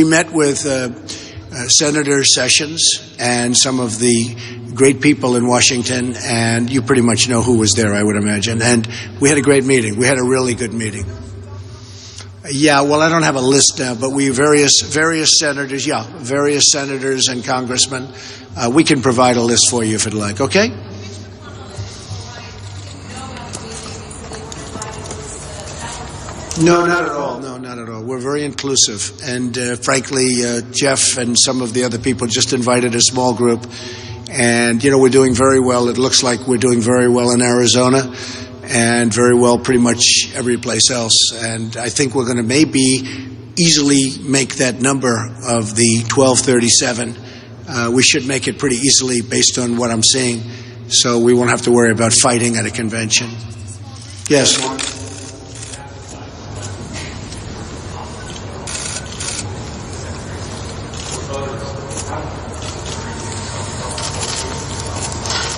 We met with Senator Sessions and some of the great people in Washington, and you pretty much know who was there, I would imagine. And we had a great meeting. We had a really good meeting. Yeah, well, I don't have a list now, but various senators, various senators and congressmen. We can provide a list for you if you'd like, okay? No, not at all. No, not at all. We're very inclusive. And frankly, Jeff and some of the other people just invited a small group. And, we're doing very well. It looks like we're doing very well in Arizona and very well pretty much every place else. And I think we're going to maybe easily make that number of the 1237. We should make it pretty easily based on what I'm seeing. So we won't have to worry about fighting at a convention. Yes.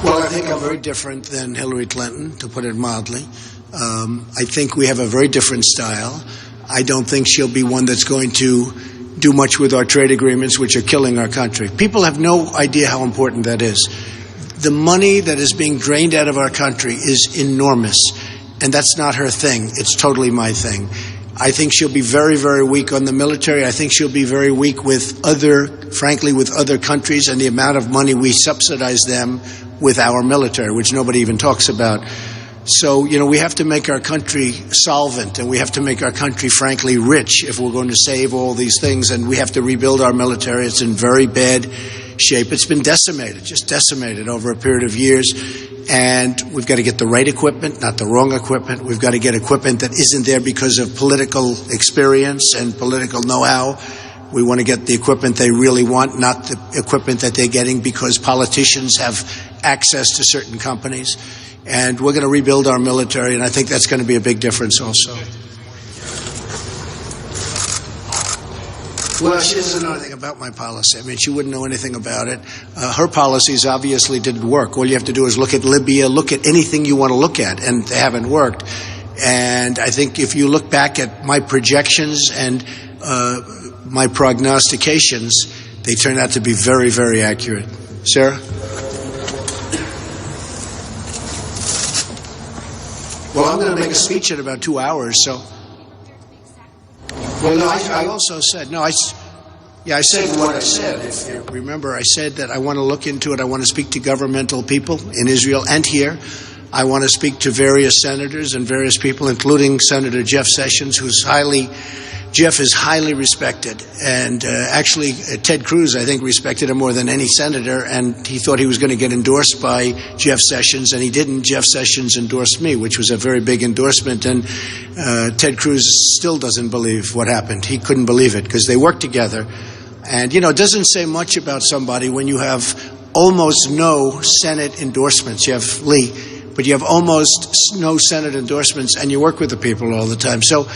Well, I think I'm very different than Hillary Clinton, to put it mildly. I think we have a very different style. I don't think she'll be one that's going to do much with our trade agreements, which are killing our country. People have no idea how important that is. The money that is being drained out of our country is enormous, and that's not her thing. It's totally my thing. I think she'll be very, very weak on the military. I think she'll be very weak with other countries and the amount of money we subsidize them with our military, which nobody even talks about. So, we have to make our country solvent, and we have to make our country, frankly, rich if we're going to save all these things, and we have to rebuild our military. It's in very bad shape. It's been just decimated over a period of years, and we've got to get the right equipment, not the wrong equipment. We've got to get equipment that isn't there because of political experience and political know-how. We want to get the equipment they really want, not the equipment that they're getting because politicians have access to certain companies. And we're going to rebuild our military, and I think that's going to be a big difference also. Well, she doesn't know anything about my policy. I mean, she wouldn't know anything about it. Her policies obviously didn't work. All you have to do is look at Libya, look at anything you want to look at, and they haven't worked. And I think if you look back at my projections and my prognostications, they turn out to be very, very accurate. Sarah? Well, I'm going to make a speech in about 2 hours, so. Well, no, I also said, I said what I said. If you remember, I said that I want to look into it. I want to speak to governmental people in Israel and here. I want to speak to various senators and various people, including Senator Jeff Sessions, Jeff is highly respected, and actually Ted Cruz, I think, respected him more than any senator, and he thought he was going to get endorsed by Jeff Sessions, and he didn't. Jeff Sessions endorsed me, which was a very big endorsement, and Ted Cruz still doesn't believe what happened. He couldn't believe it because they worked together. And, it doesn't say much about somebody when you have almost no Senate endorsements. You have Lee, but you have almost no Senate endorsements, and you work with the people all the time. So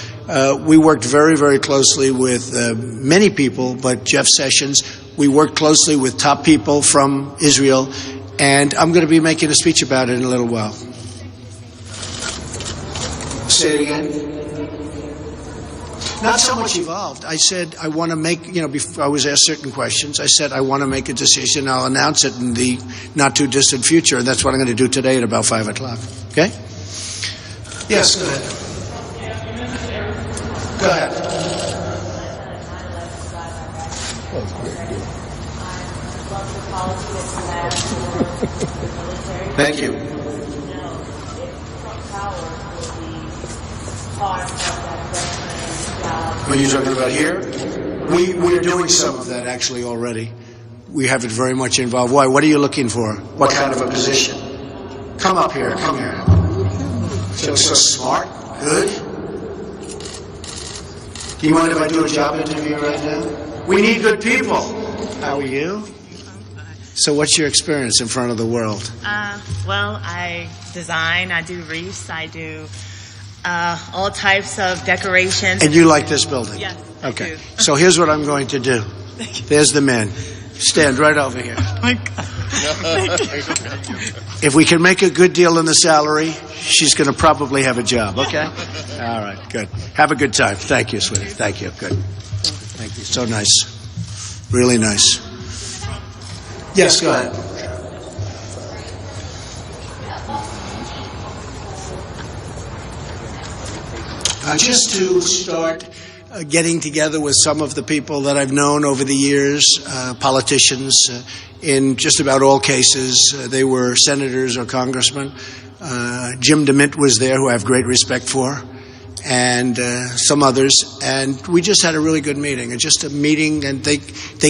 we worked very, very closely with many people, but Jeff Sessions. We worked closely with top people from Israel, and I'm going to be making a speech about it in a little while. Say it again. Not so much evolved. I said I want to make, before I was asked certain questions, I said I want to make a decision. I'll announce it in the not-too-distant future, and that's what I'm going to do today at about 5 o'clock. Okay? Yes, go ahead. Go ahead. Thank you. What are you talking about here? We're doing some of that actually already. We have it very much involved. Why? What are you looking for? What kind of a position? Come up here. Come here. Feel so smart. Good. Do you mind if I do a job interview right now? We need good people. How are you? So what's your experience in front of the world? Well, I design. I do wreaths. I do all types of decorations. And you like this building? Yes. Okay. I do. So here's what I'm going to do. There's the man. Stand right over here. Oh my God. If we can make a good deal in the salary, she's going to probably have a job, okay? All right, good. Have a good time. Thank you, sweetie. Thank you. Good. Thank you. He's so nice. Really nice. Yes, go ahead. Just to start getting together with some of the people that I've known over the years, politicians, in just about all cases. They were senators or congressmen. Jim DeMint was there, who I have great respect for, and some others. And we just had a really good meeting. And just a meeting, and they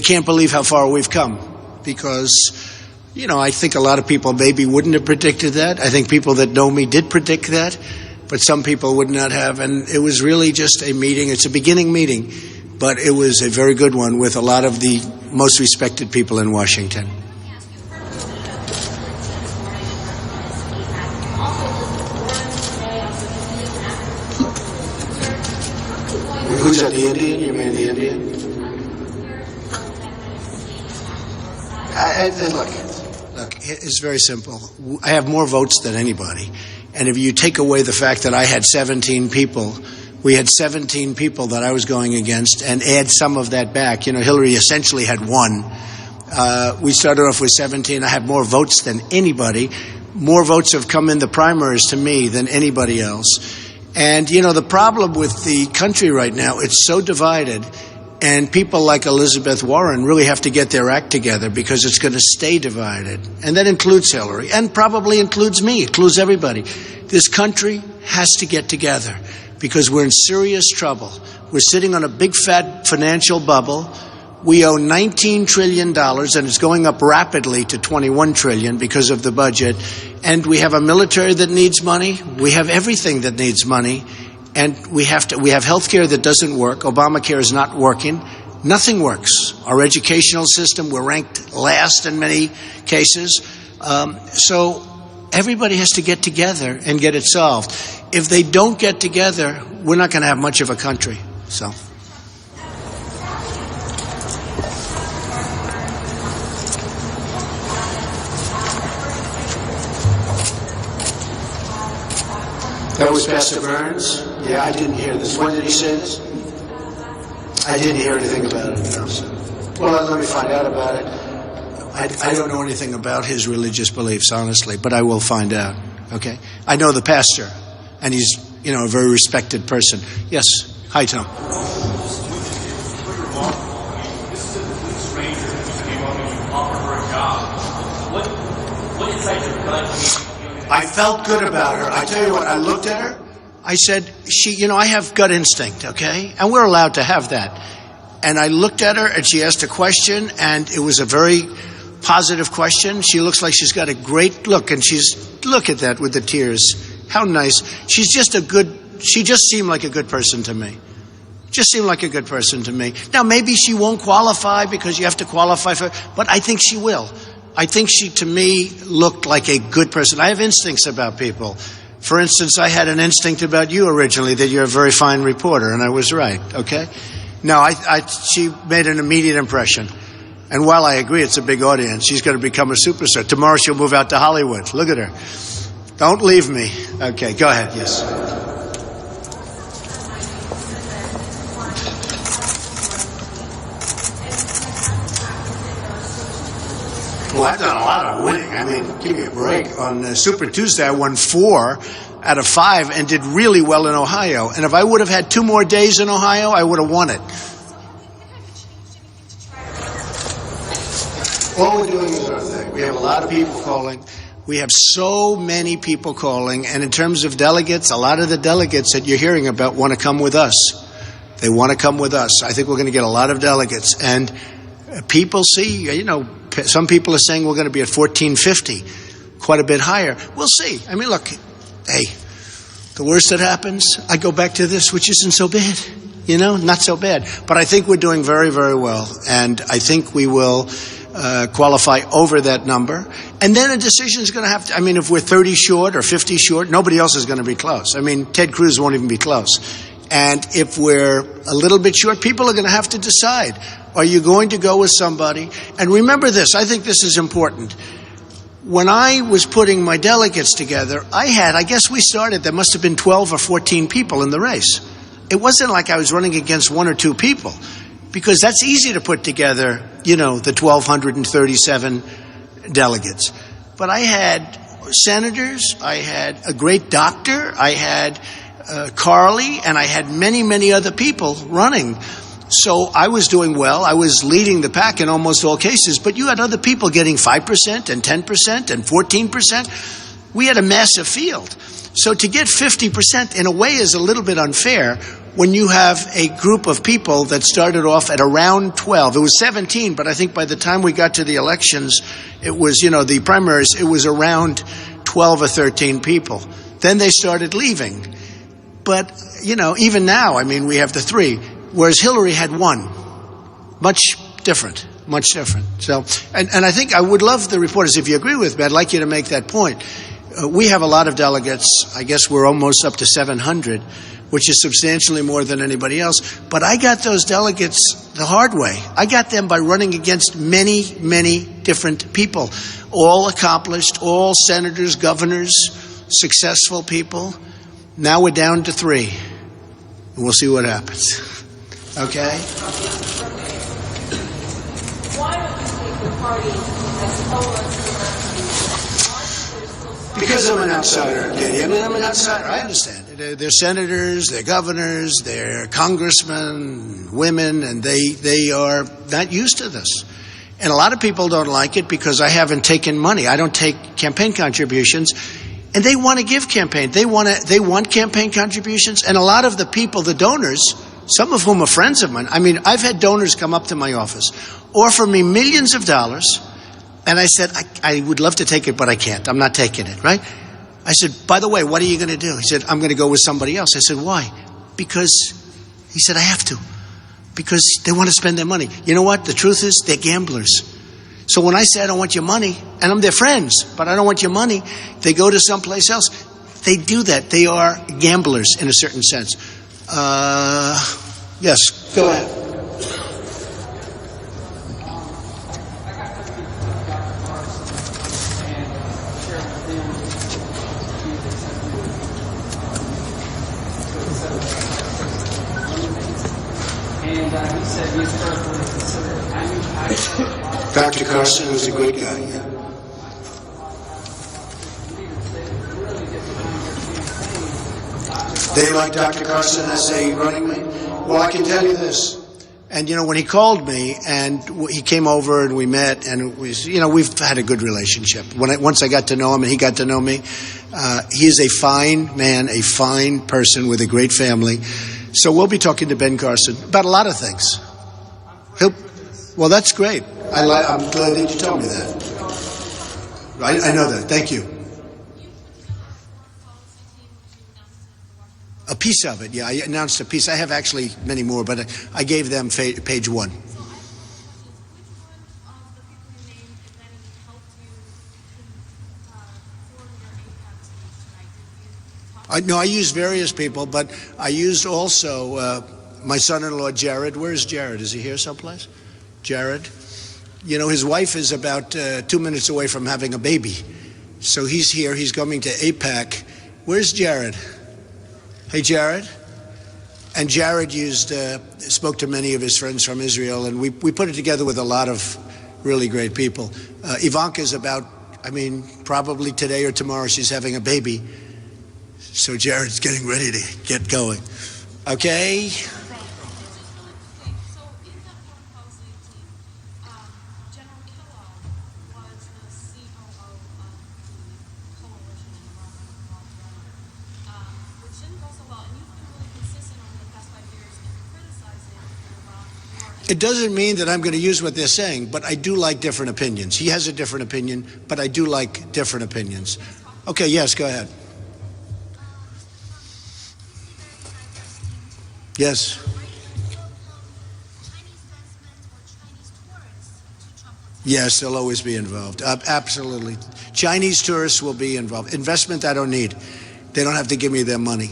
can't believe how far we've come. Because, you know, I think a lot of people maybe wouldn't have predicted that. I think people that know me did predict that. But some people would not have. And it was really just a meeting. It's a beginning meeting. But it was a very good one with a lot of the most respected people in Washington. Who's that, the Indian? You mean the Indian? Look, it's very simple. I have more votes than anybody. And if you take away the fact that I had 17 people, we had 17 people that I was going against, and add some of that back. You know, Hillary essentially had one. We started off with 17. I have more votes than anybody. More votes have come in the primaries to me than anybody else. And, you know, the problem with the country right now, it's so divided. And people like Elizabeth Warren really have to get their act together because it's going to stay divided. And that includes Hillary, and probably includes me, includes everybody. This country has to get together because we're in serious trouble. We're sitting on a big fat financial bubble. We owe $19 trillion, and it's going up rapidly to $21 trillion because of the budget. And we have a military that needs money. We have everything that needs money. And we have health care that doesn't work. Obamacare is not working. Nothing works. Our educational system, we're ranked last in many cases. So everybody has to get together and get it solved. If they don't get together, we're not going to have much of a country. So. That was Pastor Burns. Yeah, I didn't hear this. When did he say this? I didn't hear anything about it. No, so. Well, let me find out about it. I don't know anything about his religious beliefs, honestly, but I will find out. Okay? I know the pastor, and he's, you know, a very respected person. Yes. Hi, Tom. What inside your gut? I felt good about her. I tell you what, I looked at her. I said, I have gut instinct, okay? And we're allowed to have that. And I looked at her, and she asked a question, and it was a very positive question. She looks like she's got a great look, and look at that with the tears. How nice. She just seemed like a good person to me. Just seemed like a good person to me. Now, maybe she won't qualify because you have to qualify for, but I think she will. I think she, to me, looked like a good person. I have instincts about people. For instance, I had an instinct about you originally, that you're a very fine reporter, and I was right, okay? No, she made an immediate impression. And while I agree it's a big audience, she's going to become a superstar. Tomorrow she'll move out to Hollywood. Look at her. Don't leave me. Okay, go ahead, yes. Well, I've done a lot of winning. I mean, give me a break. On Super Tuesday, I won 4 out of 5 and did really well in Ohio. And if I would have had 2 more days in Ohio, I would have won it. All we're doing is our thing. We have a lot of people calling. We have so many people calling. And in terms of delegates, a lot of the delegates that you're hearing about want to come with us. They want to come with us. I think we're going to get a lot of delegates. And people see, some people are saying we're going to be at 1450, quite a bit higher. We'll see. I mean, look, hey, the worst that happens, I go back to this, which isn't so bad. Not so bad. But I think we're doing very, very well. And I think we will qualify over that number. And then a decision is going to have to, if we're 30 short or 50 short, nobody else is going to be close. Ted Cruz won't even be close. And if we're a little bit short, people are going to have to decide. Are you going to go with somebody? And remember this, I think this is important. When I was putting my delegates together, I guess we started, there must have been 12 or 14 people in the race. It wasn't like I was running against 1 or 2 people. because that's easy to put together, the 1,237 delegates. But I had senators, I had a great doctor, I had Carly, and I had many, many other people running. So I was doing well. I was leading the pack in almost all cases, but you had other people getting 5% and 10% and 14%. We had a massive field. So to get 50% in a way is a little bit unfair when you have a group of people that started off at around 12. It was 17, but I think by the time we got to the elections, it was, the primaries, it was around 12 or 13 people. Then they started leaving. But, even now, we have the 3, whereas Hillary had 1. Much different. So, and I think I would love the reporters, if you agree with me, I'd like you to make that point. We have a lot of delegates. I guess we're almost up to 700, which is substantially more than anybody else. But I got those delegates the hard way. I got them by running against many, many different people, all accomplished, all senators, governors, successful people. Now we're down to 3, and we'll see what happens. Okay? Why don't you think the party has told us Because I'm an outsider, Katie. I'm an outsider. I understand. They're senators, they're governors, they're congressmen, women, and they are not used to this. And a lot of people don't like it because I haven't taken money. I don't take campaign contributions. And they want to give campaign. They want campaign contributions. And a lot of the people, the donors, some of whom are friends of mine. I've had donors come up to my office, offer me millions of dollars. And I said, I would love to take it, but I can't. I'm not taking it, right? I said, by the way, what are you going to do? He said, I'm going to go with somebody else. I said, why? Because, he said, I have to. Because they want to spend their money. You know what? The truth is, they're gamblers. So when I say I don't want your money, and I'm their friends, but I don't want your money, they go to someplace else. They do that. They are gamblers in a certain sense. Yes, go ahead. Dr. Carson was a great guy. Yeah. They like Dr. Carson as a running mate? Well, I can tell you this. And, when he called me and he came over and we met and it was, we've had a good relationship. Once I got to know him and he got to know me, he is a fine man, a fine person with a great family. So we'll be talking to Ben Carson about a lot of things. Well, that's great. I'm glad that you told me that. I know that. Thank you. A piece of it, yeah. I announced a piece. I have actually many more, but I gave them page 1. I used various people, but I used also my son-in-law, Jared. Where's Jared? Is he here someplace? Jared. His wife is about 2 minutes away from having a baby. So he's here. He's coming to AIPAC. Where's Jared? Hey, Jared. And Jared spoke to many of his friends from Israel, and we put it together with a lot of really great people. Ivanka's about, probably today or tomorrow she's having a baby. So Jared's getting ready to get going. Okay? It doesn't mean that I'm going to use what they're saying, but I do like different opinions. He has a different opinion, but I do like different opinions. Okay, yes, go ahead. Yes. Yes, they'll always be involved. Absolutely. Chinese tourists will be involved. Investment, I don't need. They don't have to give me their money.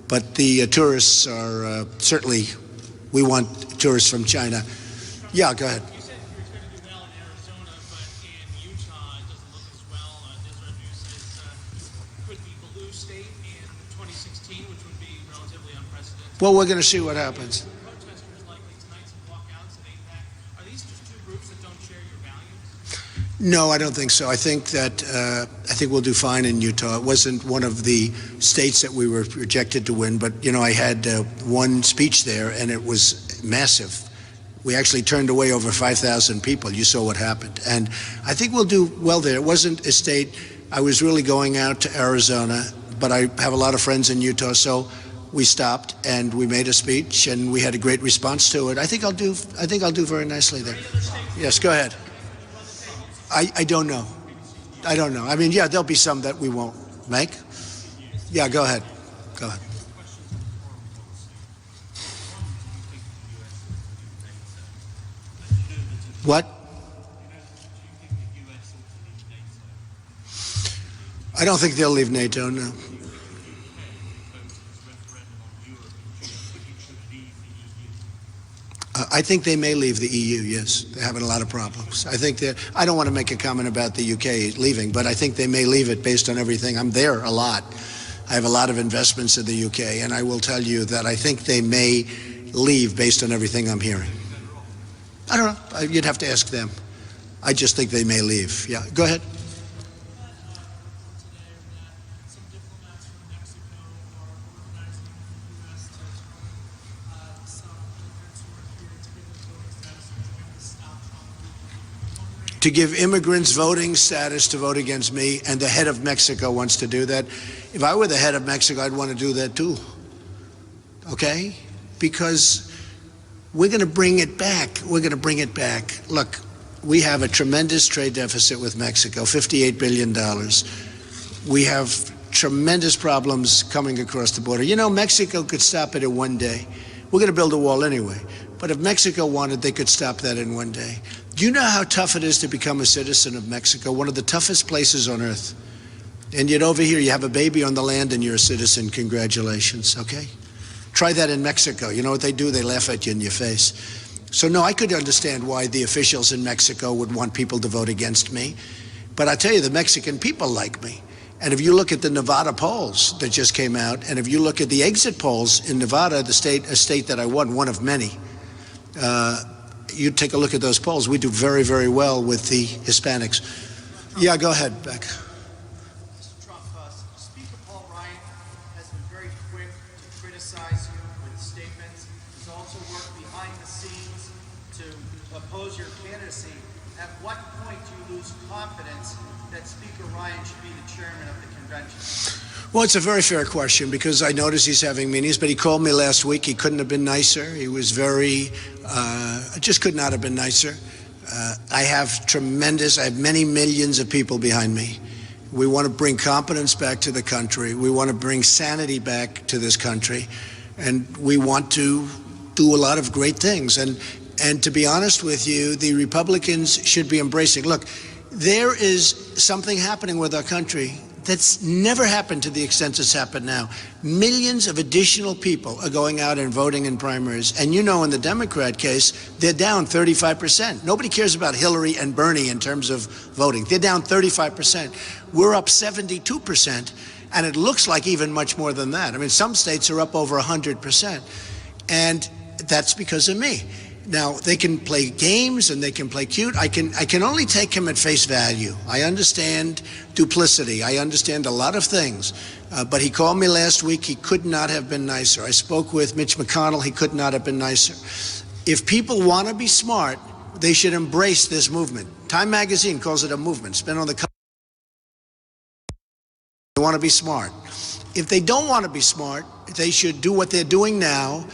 But the tourists are certainly, we want tourists from China. Yeah, go ahead. You said you were going to do well in Arizona, but in Utah it doesn't look as well. Deseret News says could be blue state in 2016, which would be relatively unprecedented. Well, we're going to see what happens. Protesters likely tonight to walk these just two groups that don't share your values? No, I don't think so. I think we'll do fine in Utah. It wasn't one of the states that we were projected to win, but I had one speech there, and it was massive. We actually turned away over 5,000 people. You saw what happened, and I think we'll do well there. It wasn't a state. I was really going out to Arizona, but I have a lot of friends in Utah, so we stopped and we made a speech, and we had a great response to it. I think I'll do very nicely there. Yes, go ahead. I don't know. I mean, yeah, there'll be some that we won't make. Yeah, go ahead. Go ahead. What? I don't think they'll leave NATO, no. I think they may leave the EU, yes. They're having a lot of problems. I don't want to make a comment about the UK leaving, but I think they may leave it based on everything. I'm there a lot. I have a lot of investments in the UK, and I will tell you that I think they may leave based on everything I'm hearing. I don't know. You'd have to ask them. I just think they may leave. Yeah, go ahead. To give immigrants voting status to vote against me, and the head of Mexico wants to do that. If I were the head of Mexico, I'd want to do that too. Okay? Because we're going to bring it back. We're going to bring it back. Look, we have a tremendous trade deficit with Mexico, $58 billion. We have tremendous problems coming across the border. Mexico could stop it in one day. We're going to build a wall anyway. But if Mexico wanted, they could stop that in one day. Do you know how tough it is to become a citizen of Mexico? One of the toughest places on earth. And yet over here, you have a baby on the land and you're a citizen. Congratulations, okay? Try that in Mexico. You know what they do? They laugh at you in your face. So no, I could understand why the officials in Mexico would want people to vote against me. But I tell you, the Mexican people like me. And if you look at the Nevada polls that just came out, and if you look at the exit polls in Nevada, a state that I won, one of many, you take a look at those polls. We do very, very well with the Hispanics. Yeah, go ahead, Beck. Mr. Trump, Speaker Paul Ryan has been very quick to criticize you with statements. He's also worked behind the scenes to oppose your candidacy. At what point do you lose confidence that Speaker Ryan should be the chairman of the convention? Well, it's a very fair question because I notice he's having meetings, but he called me last week. He couldn't have been nicer. He was just could not have been nicer. I have many millions of people behind me. We want to bring competence back to the country. We want to bring sanity back to this country. And we want to do a lot of great things. And to be honest with you, the Republicans should be embracing. Look, there is something happening with our country that's never happened to the extent it's happened now. Millions of additional people are going out and voting in primaries. And in the Democrat case, they're down 35%. Nobody cares about Hillary and Bernie in terms of voting. They're down 35%. We're up 72%. And it looks like even much more than that. I mean, some states are up over 100%. And that's because of me. Now, they can play games and they can play cute. I can only take him at face value. I understand duplicity. I understand a lot of things. But he called me last week. He could not have been nicer. I spoke with Mitch McConnell. He could not have been nicer. If people want to be smart, they should embrace this movement. Time magazine calls it a movement. It's been on the cover. They want to be smart. If they don't want to be smart, they should do what they're doing now.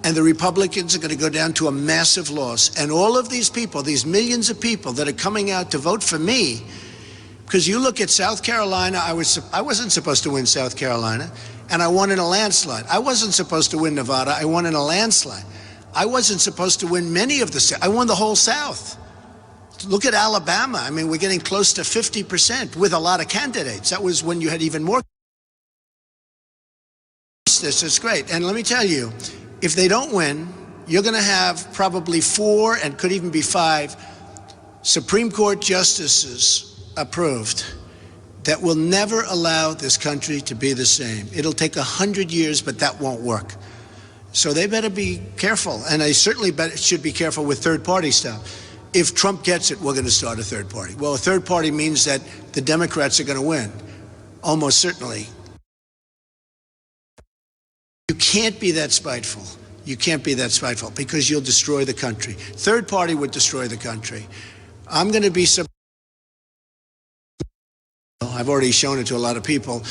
And the Republicans are going to go down to a massive loss. And all of these people, these millions of people that are coming out to vote for me, because you look at South Carolina, I wasn't supposed to win South Carolina, and I won in a landslide. I wasn't supposed to win Nevada. I won in a landslide. I wasn't supposed to win many of the. I won the whole South. Look at Alabama. I mean, we're getting close to 50% with a lot of candidates. That was when you had even more. This is great. And let me tell you, if they don't win, you're going to have probably 4 and could even be 5 Supreme Court justices approved that will never allow this country to be the same. It'll take 100 years, but that won't work. So they better be careful. And they certainly should be careful with third-party stuff. if Trump gets it, we're going to start a third party. Well, a third party means that the Democrats are going to win, almost certainly. You can't be that spiteful. You can't be that spiteful because you'll destroy the country. Third party would destroy the country. I'm going to be I've already shown it to a lot of people.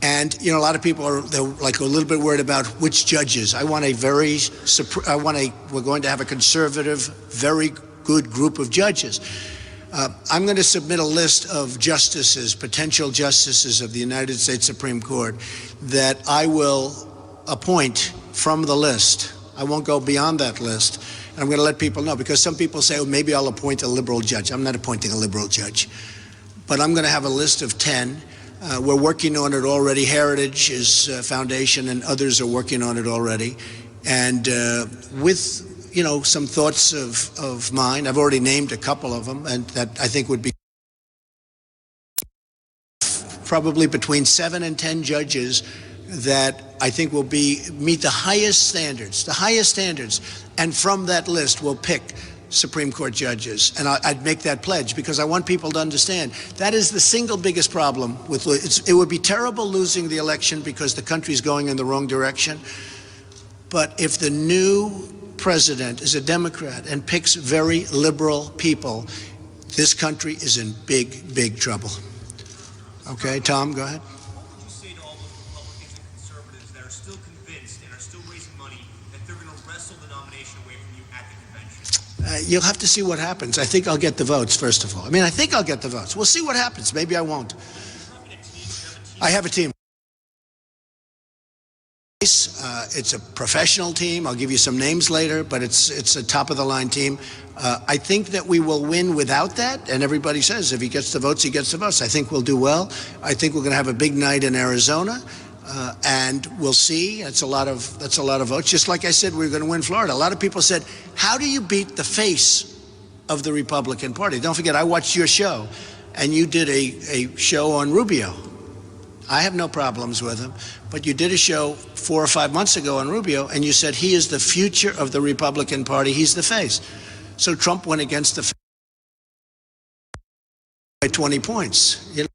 And, a lot of people they're like a little bit worried about which judges. we're going to have a conservative, very good group of judges. I'm going to submit a list of justices, potential justices of the United States Supreme Court that I will appoint from the list. I won't go beyond that list. And I'm going to let people know, because some people say, oh, maybe I'll appoint a liberal judge. I'm not appointing a liberal judge. But I'm going to have a list of 10. We're working on it already. Heritage is Foundation and others are working on it already. And with, some thoughts of mine, I've already named a couple of them, and that I think would be probably between 7 and 10 judges that I think will meet the highest standards. And from that list, we'll pick Supreme Court judges. And I'd make that pledge because I want people to understand that is the single biggest problem with it would be terrible losing the election because the country's going in the wrong direction. But if the new president is a Democrat and picks very liberal people, this country is in big, big trouble. Okay, Tom, go ahead. What would you say to all those Republicans and conservatives that are still convinced and are still raising money that they're going to wrestle the nomination away from you at the convention? You'll have to see what happens. I think I'll get the votes, first of all. I think I'll get the votes. We'll see what happens. Maybe I won't. I have a team. It's a professional team. I'll give you some names later, but it's a top-of-the-line team. I think that we will win without that, and everybody says if he gets the votes, he gets the votes. I think we'll do well. I think we're going to have a big night in Arizona, and we'll see. That's a lot of votes. Just like I said, we're going to win Florida. A lot of people said, how do you beat the face of the Republican Party? Don't forget, I watched your show, and you did a show on Rubio. I have no problems with him, but you did a show 4 or 5 months ago on Rubio, and you said he is the future of the Republican Party. He's the face. So Trump went against the face by 20 points. Out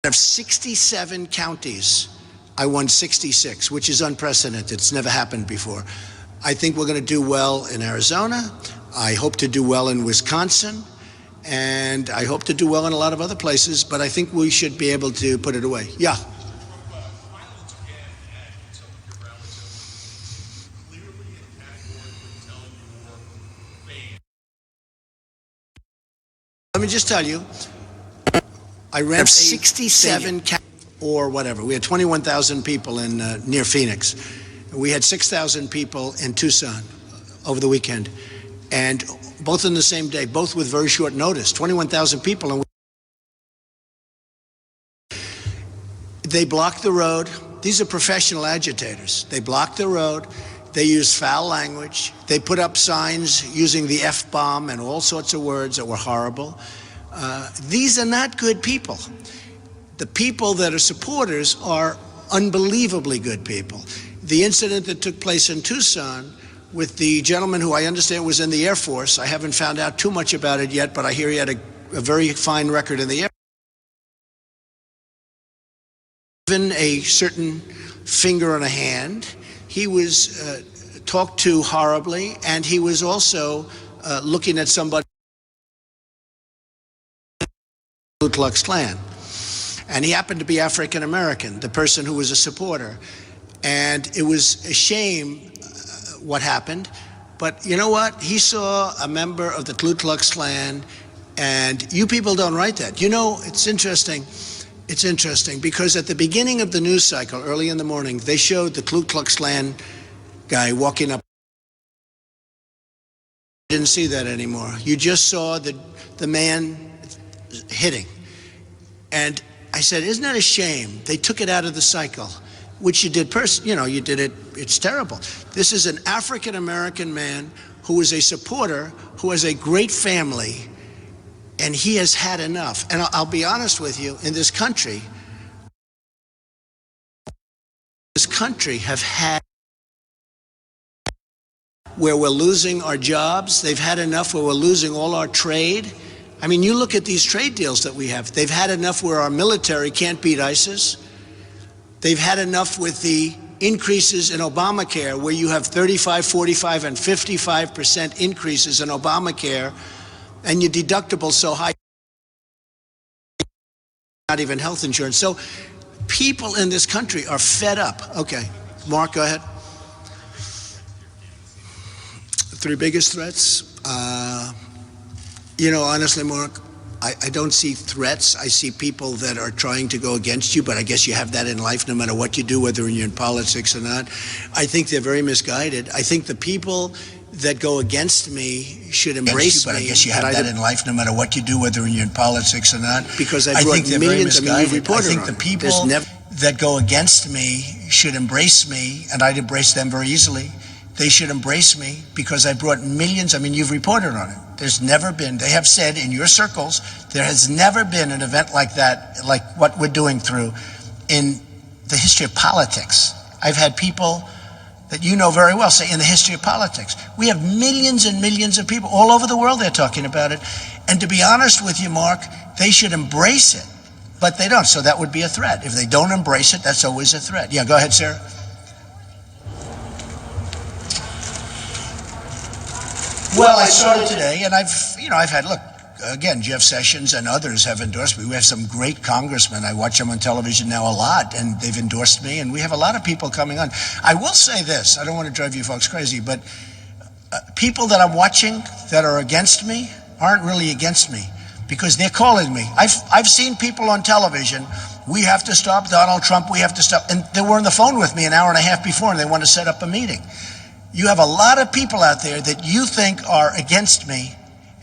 of 67 counties, I won 66, which is unprecedented. It's never happened before. I think we're going to do well in Arizona. I hope to do well in Wisconsin. And I hope to do well in a lot of other places, but I think we should be able to put it away. Yeah. Violence again at some of your relatives clearly and categorically telling your fans. Let me just tell you, I ran 67 or whatever. We had 21,000 people in near Phoenix. We had 6,000 people in Tucson over the weekend. And both in the same day, both with very short notice, 21,000 people. And they blocked the road. These are professional agitators. They blocked the road. They used foul language. They put up signs using the F-bomb and all sorts of words that were horrible. These are not good people. The people that are supporters are unbelievably good people. The incident that took place in Tucson with the gentleman who I understand was in the Air Force. I haven't found out too much about it yet, but I hear he had a very fine record in the Air Force. Given a certain finger on a hand, he was talked to horribly, and he was also looking at somebody Ku Klux Klan. And he happened to be African American, the person who was a supporter. And it was a shame what happened, but you know what? He saw a member of the Ku Klux Klan, and you people don't write that. It's interesting. It's interesting because at the beginning of the news cycle, early in the morning, they showed the Ku Klux Klan guy walking up. You didn't see that anymore. You just saw the man hitting. And I said, isn't that a shame? They took it out of the cycle. Which you did you did it, it's terrible. This is an African-American man who is a supporter, who has a great family, and he has had enough. And I'll be honest with you, in this country have had where we're losing our jobs. They've had enough where we're losing all our trade. I mean, you look at these trade deals that we have. They've had enough where our military can't beat ISIS. They've had enough with the increases in Obamacare, where you have 35, 45, and 55% increases in Obamacare, and your deductible so high, not even health insurance. So people in this country are fed up. Okay, Mark, go ahead. The three biggest threats? Honestly, Mark, I don't see threats. I see people that are trying to go against you, but I guess you have that in life no matter what you do, whether you're in politics or not. I think they're very misguided. I think the people that go against me should embrace me. But I guess you have that in life no matter what you do, whether you're in politics or not. Because I brought millions. I mean, you've reported on it. I think the people that go against me should embrace me, and I'd embrace them very easily. They should embrace me because I brought millions. I mean, you've reported on it. There's never been, they have said in your circles, there has never been an event like that, like what we're doing through in the history of politics. I've had people that you know very well say in the history of politics. We have millions and millions of people all over the world, they're talking about it. And to be honest with you, Mark, they should embrace it, but they don't. So that would be a threat. If they don't embrace it, that's always a threat. Yeah, go ahead, Sarah. Well, I started today, and I've had, look, again, Jeff Sessions and others have endorsed me. We have some great congressmen. I watch them on television now a lot, and they've endorsed me, and we have a lot of people coming on. I will say this, I don't want to drive you folks crazy, but people that I'm watching that are against me aren't really against me because they're calling me. I've seen people on television, we have to stop Donald Trump, we have to stop, and they were on the phone with me an hour and a half before, and they want to set up a meeting. You have a lot of people out there that you think are against me,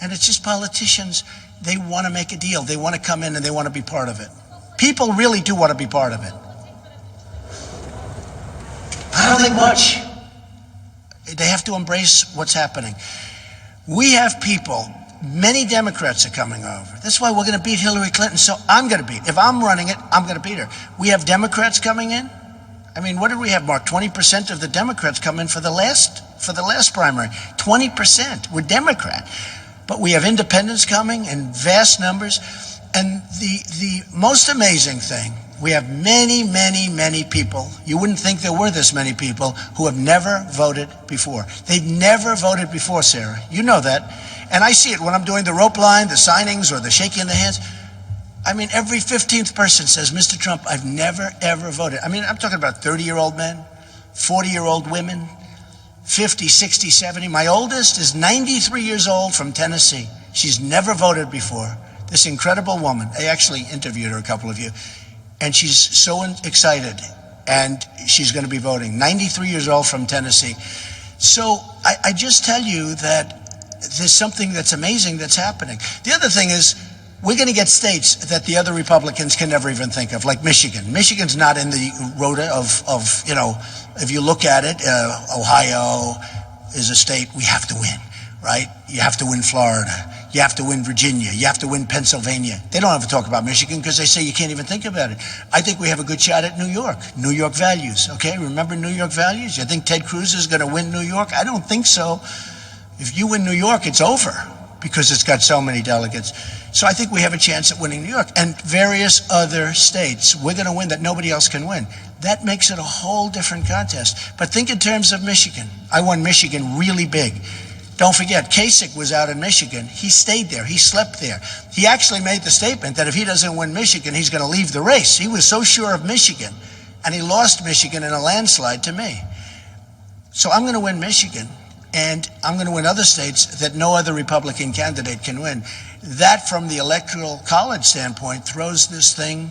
and it's just politicians. They want to make a deal. They want to come in and they want to be part of it. People really do want to be part of it. I don't think much. They have to embrace what's happening. We have people, many Democrats are coming over. That's why we're going to beat Hillary Clinton, so I'm going to beat. If I'm running it, I'm going to beat her. We have Democrats coming in. I mean, what did we have, Mark? 20% of the Democrats come in for the last primary. 20% were Democrat. But we have independents coming in vast numbers. And the most amazing thing, we have many, many, many people, you wouldn't think there were this many people, who have never voted before. They've never voted before, Sarah. You know that. And I see it when I'm doing the rope line, the signings, or the shaking of the hands. I mean, every 15th person says, Mr. Trump, I've never, ever voted. I mean, I'm talking about 30-year-old men, 40-year-old women, 50, 60, 70. My oldest is 93 years old from Tennessee. She's never voted before. This incredible woman. I actually interviewed her, a couple of you. And she's so excited. And she's going to be voting. 93 years old from Tennessee. So I just tell you that there's something that's amazing that's happening. The other thing is, we're going to get states that the other Republicans can never even think of, like Michigan. Michigan's not in the rota of if you look at it, Ohio is a state we have to win, right? You have to win Florida. You have to win Virginia. You have to win Pennsylvania. They don't have to talk about Michigan because they say you can't even think about it. I think we have a good shot at New York. New York values, okay? Remember New York values? You think Ted Cruz is going to win New York? I don't think so. If you win New York, it's over because it's got so many delegates. So I think we have a chance at winning New York and various other states. We're going to win that nobody else can win. That makes it a whole different contest. But think in terms of Michigan. I won Michigan really big. Don't forget, Kasich was out in Michigan. He stayed there. He slept there. He actually made the statement that if he doesn't win Michigan, he's going to leave the race. He was so sure of Michigan, and he lost Michigan in a landslide to me. So I'm going to win Michigan, and I'm going to win other states that no other Republican candidate can win. That, from the Electoral College standpoint, throws this thing,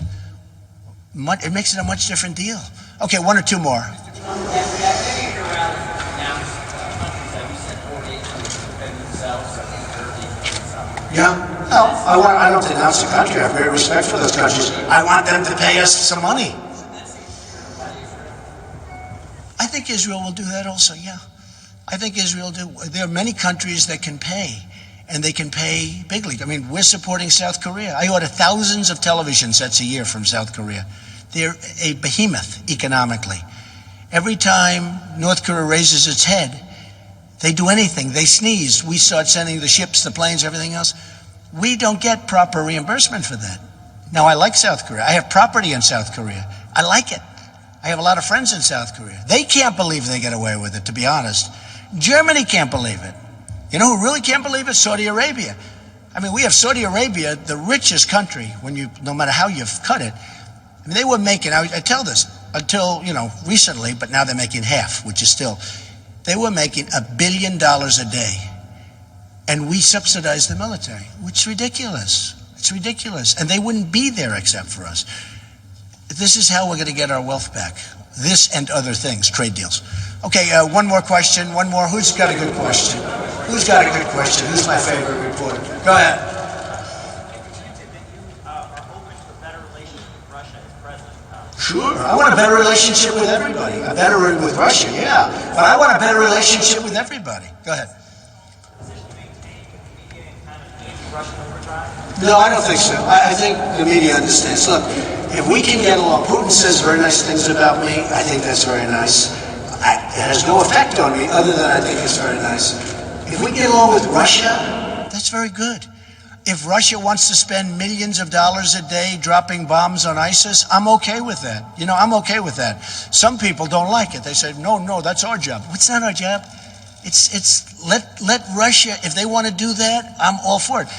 it makes it a much different deal. Okay, one or two more. Yeah. No, I don't denounce the country. I have great respect for those countries. I want them to pay us some money. I think Israel will do that also, yeah. I think Israel do. There are many countries that can pay, and they can pay bigly. I mean, we're supporting South Korea. I order thousands of television sets a year from South Korea. They're a behemoth economically. Every time North Korea raises its head, They do anything. They sneeze. We start sending the ships, the planes, everything else. We don't get proper reimbursement for that. Now, I like South Korea. I have property in South Korea. I like it. I have a lot of friends in South Korea. They can't believe they get away with it, to be honest. Germany can't believe it. You know who really can't believe it? Saudi Arabia. I mean, we have Saudi Arabia, the richest country, no matter how you've cut it. I mean, they were making, I tell this, until, recently, but now they're making half, which is still, they were making $1 billion a day. And we subsidize the military, which is ridiculous. It's ridiculous. And they wouldn't be there except for us. This is how we're going to get our wealth back. This and other things, trade deals. Okay, one more question, one more. Who's got a good question? Who's got a good question? Who's my favorite reporter? Go ahead. Sure, I want a better relationship with everybody. A better with Russia, yeah. But I want a better relationship with everybody. Go ahead. No, I don't think so. I think the media understands. Look, if we can get along, Putin says very nice things about me. I think that's very nice. It has no effect on me other than I think it's very nice. If we get along with Russia, that's very good. If Russia wants to spend millions of dollars a day dropping bombs on ISIS, I'm okay with that. I'm okay with that. Some people don't like it. They say, no, that's our job. It's not our job. It's let Russia, if they want to do that, I'm all for it.